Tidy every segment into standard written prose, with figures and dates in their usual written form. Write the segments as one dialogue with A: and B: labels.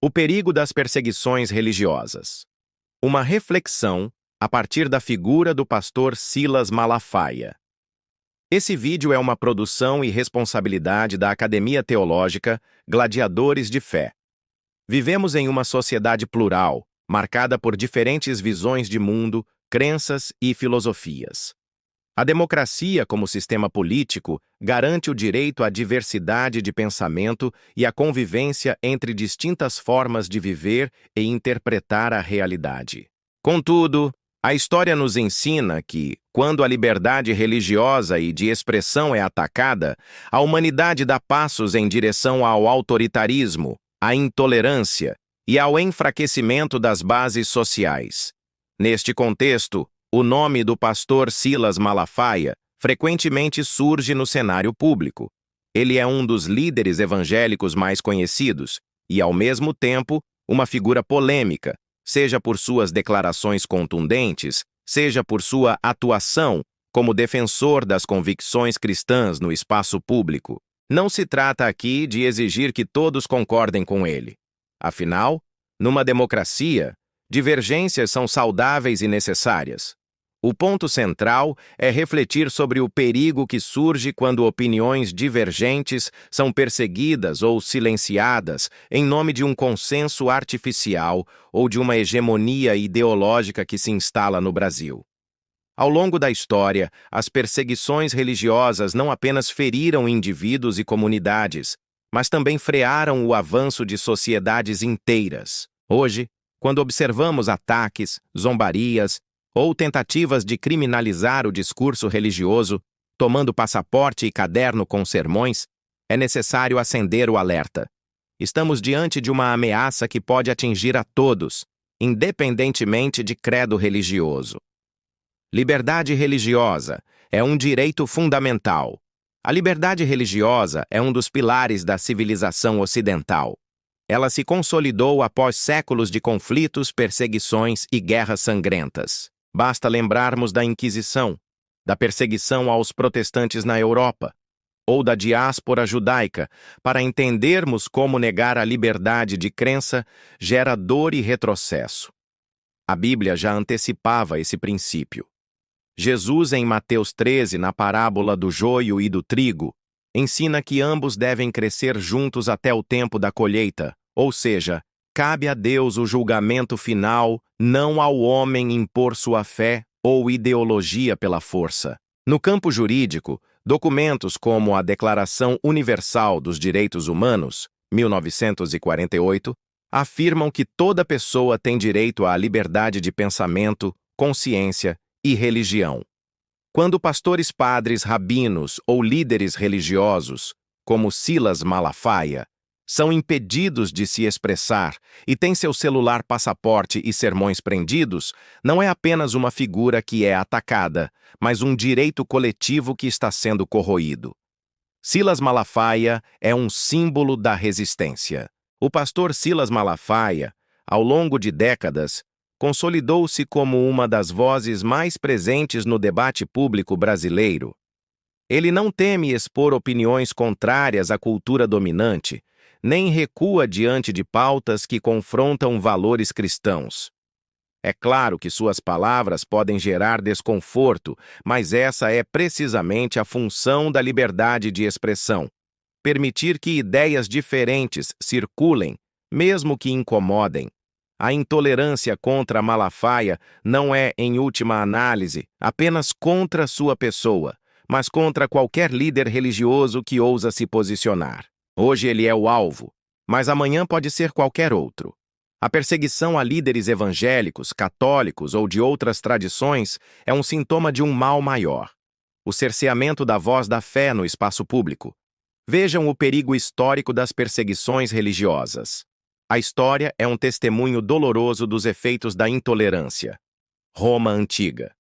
A: O perigo das perseguições religiosas. Uma reflexão a partir da figura do pastor Silas Malafaia. Esse vídeo é uma produção e responsabilidade da Academia Teológica Gladiadores de Fé. Vivemos em uma sociedade plural, marcada por diferentes visões de mundo, crenças e filosofias. A democracia, como sistema político, garante o direito à diversidade de pensamento e à convivência entre distintas formas de viver e interpretar a realidade. Contudo, a história nos ensina que, quando a liberdade religiosa e de expressão é atacada, a humanidade dá passos em direção ao autoritarismo, à intolerância e ao enfraquecimento das bases sociais. Neste contexto, o nome do pastor Silas Malafaia frequentemente surge no cenário público. Ele é um dos líderes evangélicos mais conhecidos e, ao mesmo tempo, uma figura polêmica, seja por suas declarações contundentes, seja por sua atuação como defensor das convicções cristãs no espaço público. Não se trata aqui de exigir que todos concordem com ele. Afinal, numa democracia, divergências são saudáveis e necessárias. O ponto central é refletir sobre o perigo que surge quando opiniões divergentes são perseguidas ou silenciadas em nome de um consenso artificial ou de uma hegemonia ideológica que se instala no Brasil. Ao longo da história, as perseguições religiosas não apenas feriram indivíduos e comunidades, mas também frearam o avanço de sociedades inteiras. Hoje, quando observamos ataques, zombarias, ou tentativas de criminalizar o discurso religioso, tomando passaporte e caderno com sermões, é necessário acender o alerta. Estamos diante de uma ameaça que pode atingir a todos, independentemente de credo religioso. Liberdade religiosa é um direito fundamental. A liberdade religiosa é um dos pilares da civilização ocidental. Ela se consolidou após séculos de conflitos, perseguições e guerras sangrentas. Basta lembrarmos da Inquisição, da perseguição aos protestantes na Europa, ou da diáspora judaica, para entendermos como negar a liberdade de crença gera dor e retrocesso. A Bíblia já antecipava esse princípio. Jesus, em Mateus 13, na parábola do joio e do trigo, ensina que ambos devem crescer juntos até o tempo da colheita, ou seja, cabe a Deus o julgamento final, não ao homem impor sua fé ou ideologia pela força. No campo jurídico, documentos como a Declaração Universal dos Direitos Humanos, 1948, afirmam que toda pessoa tem direito à liberdade de pensamento, consciência e religião. Quando pastores, padres, rabinos ou líderes religiosos, como Silas Malafaia, são impedidos de se expressar e têm seu celular, passaporte e sermões prendidos, não é apenas uma figura que é atacada, mas um direito coletivo que está sendo corroído. Silas Malafaia é um símbolo da resistência. O pastor Silas Malafaia, ao longo de décadas, consolidou-se como uma das vozes mais presentes no debate público brasileiro. Ele não teme expor opiniões contrárias à cultura dominante, nem recua diante de pautas que confrontam valores cristãos. É claro que suas palavras podem gerar desconforto, mas essa é precisamente a função da liberdade de expressão. Permitir que ideias diferentes circulem, mesmo que incomodem. A intolerância contra Malafaia não é, em última análise, apenas contra sua pessoa, mas contra qualquer líder religioso que ousa se posicionar. Hoje ele é o alvo, mas amanhã pode ser qualquer outro. A perseguição a líderes evangélicos, católicos ou de outras tradições é um sintoma de um mal maior. O cerceamento da voz da fé no espaço público. Vejam o perigo histórico das perseguições religiosas. A história é um testemunho doloroso dos efeitos da intolerância. Roma Antiga.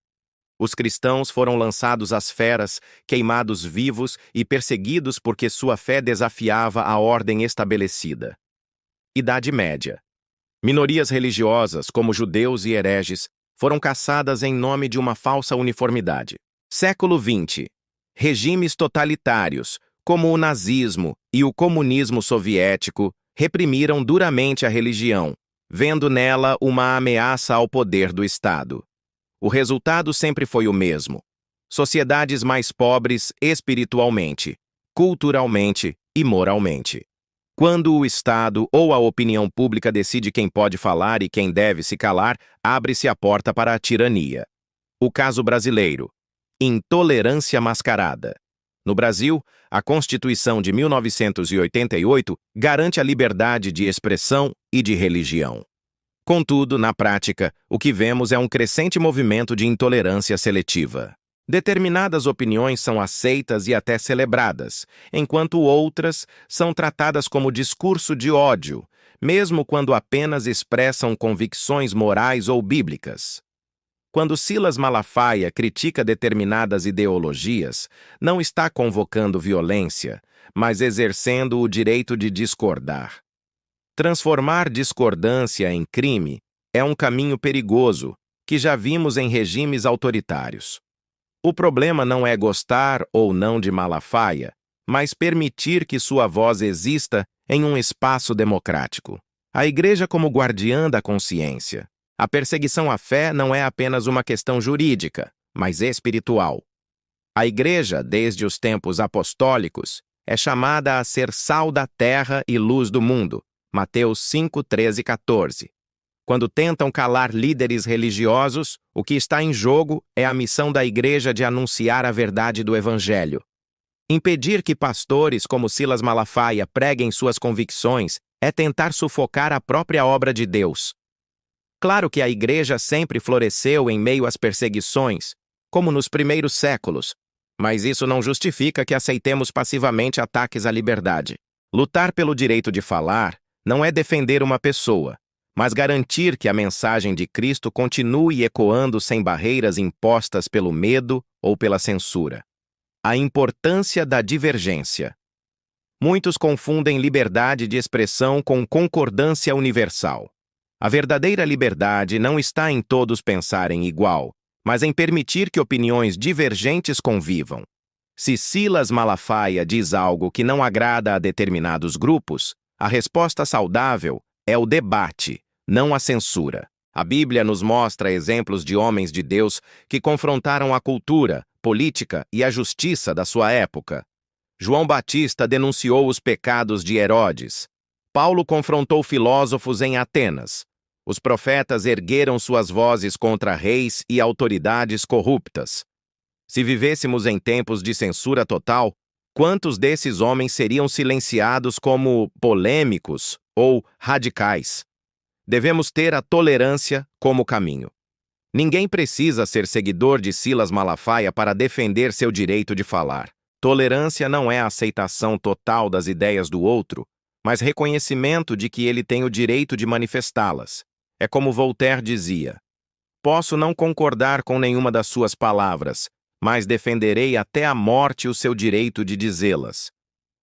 A: Os cristãos foram lançados às feras, queimados vivos e perseguidos porque sua fé desafiava a ordem estabelecida. Idade Média. Minorias religiosas, como judeus e hereges, foram caçadas em nome de uma falsa uniformidade. Século XX. Regimes totalitários, como o nazismo e o comunismo soviético, reprimiram duramente a religião, vendo nela uma ameaça ao poder do Estado. O resultado sempre foi o mesmo: sociedades mais pobres espiritualmente, culturalmente e moralmente. Quando o Estado ou a opinião pública decide quem pode falar e quem deve se calar, abre-se a porta para a tirania. O caso brasileiro: intolerância mascarada. No Brasil, a Constituição de 1988 garante a liberdade de expressão e de religião. Contudo, na prática, o que vemos é um crescente movimento de intolerância seletiva. Determinadas opiniões são aceitas e até celebradas, enquanto outras são tratadas como discurso de ódio, mesmo quando apenas expressam convicções morais ou bíblicas. Quando Silas Malafaia critica determinadas ideologias, não está convocando violência, mas exercendo o direito de discordar. Transformar discordância em crime é um caminho perigoso, que já vimos em regimes autoritários. O problema não é gostar ou não de Malafaia, mas permitir que sua voz exista em um espaço democrático. A Igreja como guardiã da consciência. A perseguição à fé não é apenas uma questão jurídica, mas espiritual. A Igreja, desde os tempos apostólicos, é chamada a ser sal da terra e luz do mundo. Mateus 5, 13 e 14. Quando tentam calar líderes religiosos, o que está em jogo é a missão da Igreja de anunciar a verdade do Evangelho. Impedir que pastores como Silas Malafaia preguem suas convicções é tentar sufocar a própria obra de Deus. Claro que a Igreja sempre floresceu em meio às perseguições, como nos primeiros séculos, mas isso não justifica que aceitemos passivamente ataques à liberdade. Lutar pelo direito de falar não é defender uma pessoa, mas garantir que a mensagem de Cristo continue ecoando sem barreiras impostas pelo medo ou pela censura. A importância da divergência. Muitos confundem liberdade de expressão com concordância universal. A verdadeira liberdade não está em todos pensarem igual, mas em permitir que opiniões divergentes convivam. Se Silas Malafaia diz algo que não agrada a determinados grupos, a resposta saudável é o debate, não a censura. A Bíblia nos mostra exemplos de homens de Deus que confrontaram a cultura, política e a justiça da sua época. João Batista denunciou os pecados de Herodes. Paulo confrontou filósofos em Atenas. Os profetas ergueram suas vozes contra reis e autoridades corruptas. Se vivêssemos em tempos de censura total, quantos desses homens seriam silenciados como polêmicos ou radicais? Devemos ter a tolerância como caminho. Ninguém precisa ser seguidor de Silas Malafaia para defender seu direito de falar. Tolerância não é a aceitação total das ideias do outro, mas reconhecimento de que ele tem o direito de manifestá-las. É como Voltaire dizia: posso não concordar com nenhuma das suas palavras, mas defenderei até a morte o seu direito de dizê-las.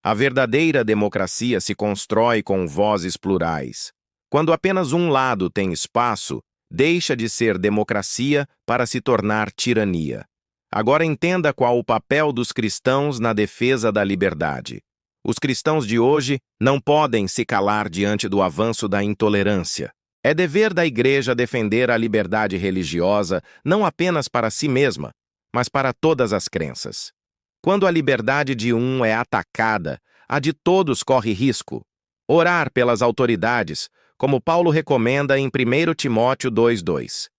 A: A verdadeira democracia se constrói com vozes plurais. Quando apenas um lado tem espaço, deixa de ser democracia para se tornar tirania. Agora entenda qual o papel dos cristãos na defesa da liberdade. Os cristãos de hoje não podem se calar diante do avanço da intolerância. É dever da Igreja defender a liberdade religiosa não apenas para si mesma, mas para todas as crenças. Quando a liberdade de um é atacada, a de todos corre risco. Orar pelas autoridades, como Paulo recomenda em 1 Timóteo 2:2.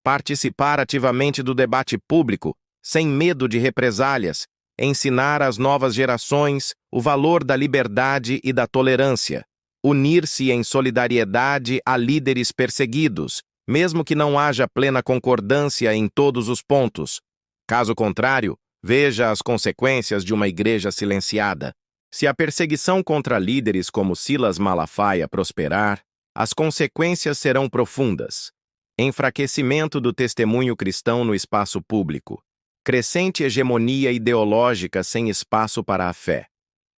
A: Participar ativamente do debate público, sem medo de represálias, ensinar às novas gerações o valor da liberdade e da tolerância, unir-se em solidariedade a líderes perseguidos, mesmo que não haja plena concordância em todos os pontos. Caso contrário, veja as consequências de uma igreja silenciada. Se a perseguição contra líderes como Silas Malafaia prosperar, as consequências serão profundas. Enfraquecimento do testemunho cristão no espaço público. Crescente hegemonia ideológica sem espaço para a fé.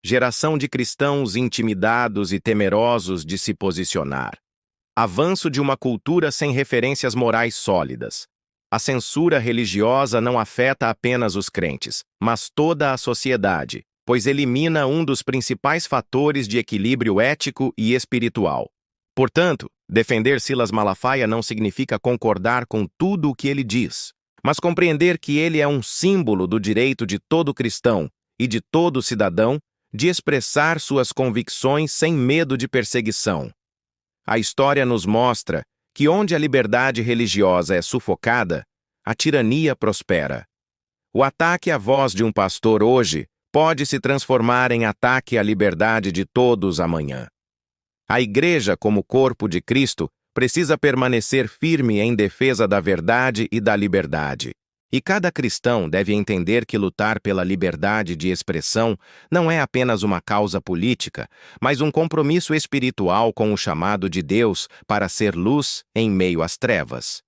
A: Geração de cristãos intimidados e temerosos de se posicionar. Avanço de uma cultura sem referências morais sólidas. A censura religiosa não afeta apenas os crentes, mas toda a sociedade, pois elimina um dos principais fatores de equilíbrio ético e espiritual. Portanto, defender Silas Malafaia não significa concordar com tudo o que ele diz, mas compreender que ele é um símbolo do direito de todo cristão e de todo cidadão de expressar suas convicções sem medo de perseguição. A história nos mostra que onde a liberdade religiosa é sufocada, a tirania prospera. O ataque à voz de um pastor hoje pode se transformar em ataque à liberdade de todos amanhã. A Igreja, como corpo de Cristo, precisa permanecer firme em defesa da verdade e da liberdade. E cada cristão deve entender que lutar pela liberdade de expressão não é apenas uma causa política, mas um compromisso espiritual com o chamado de Deus para ser luz em meio às trevas.